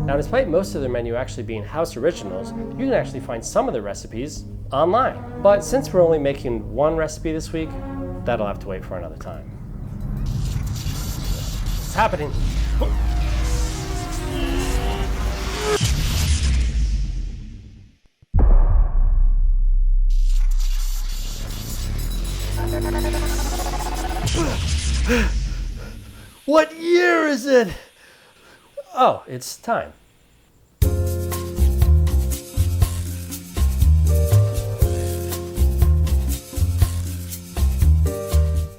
Now, despite most of their menu actually being house originals, you can actually find some of the recipes online. But since we're only making one recipe this week, that'll have to wait for another time. It's happening. What year is it? Oh, it's time.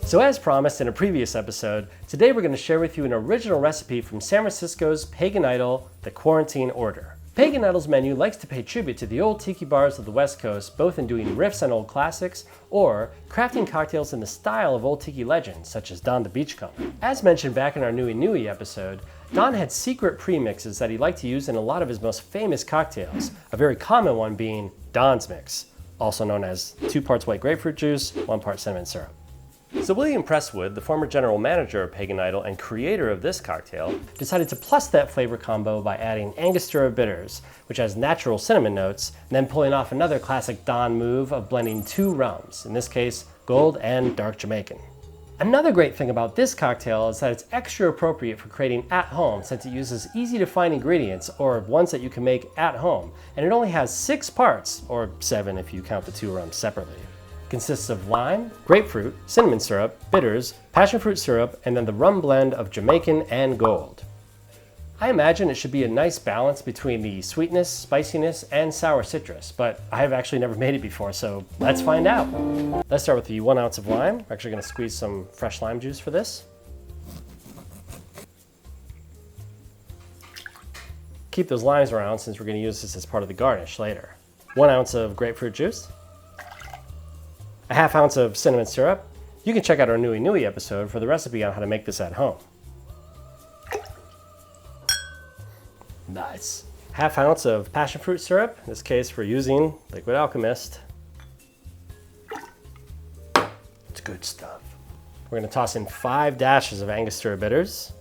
So as promised in a previous episode, today we're going to share with you an original recipe from San Francisco's Pagan idol, the Quarantine Order. Pagan Idol's menu likes to pay tribute to the old tiki bars of the West Coast, both in doing riffs on old classics or crafting cocktails in the style of old tiki legends, such as Don the Beachcomber. As mentioned back in our Nui Nui episode, Don had secret premixes that he liked to use in a lot of his most famous cocktails, a very common one being Don's Mix, also known as 2 parts white grapefruit juice, 1 part cinnamon syrup. So William Prestwood, the former general manager of Pagan Idol and creator of this cocktail, decided to plus that flavor combo by adding Angostura bitters, which has natural cinnamon notes, and then pulling off another classic Don move of blending 2 rums, in this case, Gold and Dark Jamaican. Another great thing about this cocktail is that it's extra appropriate for creating at home since it uses easy to find ingredients or ones that you can make at home, and it only has 6 parts, or 7 if you count the 2 rums separately. Consists of lime, grapefruit, cinnamon syrup, bitters, passion fruit syrup, and then the rum blend of Jamaican and Gold. I imagine it should be a nice balance between the sweetness, spiciness, and sour citrus, but I have actually never made it before, so let's find out. Let's start with the 1 ounce of lime. We're actually going to squeeze some fresh lime juice for this. Keep those limes around since we're going to use this as part of the garnish later. 1 ounce of grapefruit juice. A 1/2 ounce of cinnamon syrup. You can check out our Nui Nui episode for the recipe on how to make this at home. Nice. 1/2 ounce of passion fruit syrup, in this case we're using Liquid Alchemist. It's good stuff. We're going to toss in 5 dashes of Angostura bitters.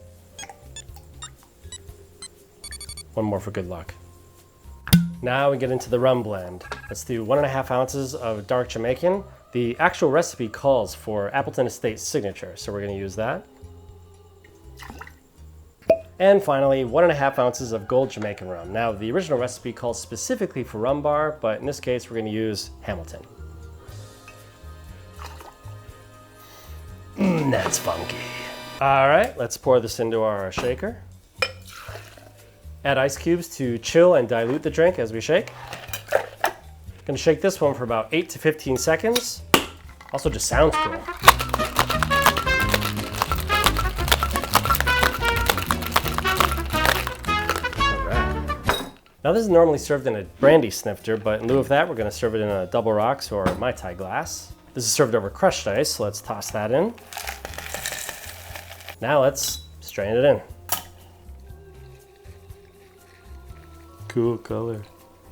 1 more for good luck. Now we get into the rum blend. Let's do 1.5 ounces of Dark Jamaican. The actual recipe calls for Appleton Estate's signature, so we're going to use that. And finally, 1.5 ounces of Gold Jamaican rum. Now, the original recipe calls specifically for rum bar, but in this case, we're going to use Hamilton. That's funky. All right, let's pour this into our shaker. Add ice cubes to chill and dilute the drink as we shake. Gonna shake this one for about 8 to 15 seconds. Also just sounds cool. Alright. Now this is normally served in a brandy snifter, but in lieu of that, we're gonna serve it in a double rocks or Mai Tai glass. This is served over crushed ice, so let's toss that in. Now let's strain it in. Cool color.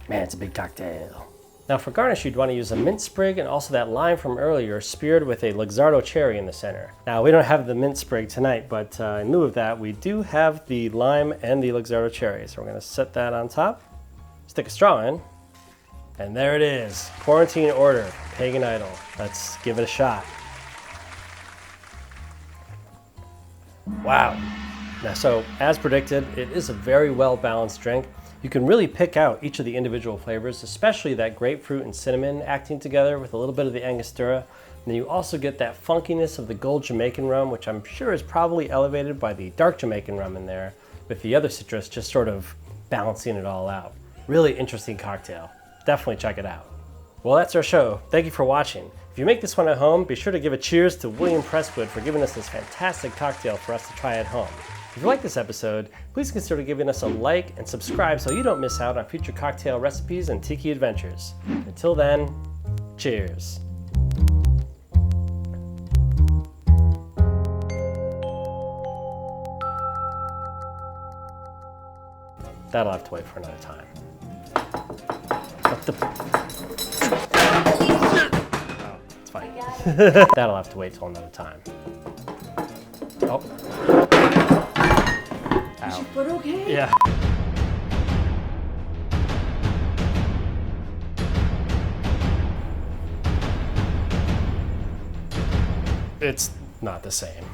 Man, it's a big cocktail. Now for garnish, you'd want to use a mint sprig and also that lime from earlier speared with a Luxardo cherry in the center. Now we don't have the mint sprig tonight, but in lieu of that, we do have the lime and the Luxardo cherry. So we're going to set that on top, stick a straw in, and there it is. Quarantine Order, Pagan Idol. Let's give it a shot. Wow. Now, so as predicted, it is a very well balanced drink. You can really pick out each of the individual flavors, especially that grapefruit and cinnamon acting together with a little bit of the Angostura. And then you also get that funkiness of the Gold Jamaican rum, which I'm sure is probably elevated by the Dark Jamaican rum in there, with the other citrus just sort of balancing it all out. Really interesting cocktail. Definitely check it out. Well, that's our show. Thank you for watching. If you make this one at home, be sure to give a cheers to William Prestwood for giving us this fantastic cocktail for us to try at home. If you like this episode, please consider giving us a like and subscribe so you don't miss out on future cocktail recipes and tiki adventures. Until then, cheers. That'll have to wait for another time. Oh, it's fine. That'll have to wait till another time. Oh. Ow. But okay. Yeah. it's not the same.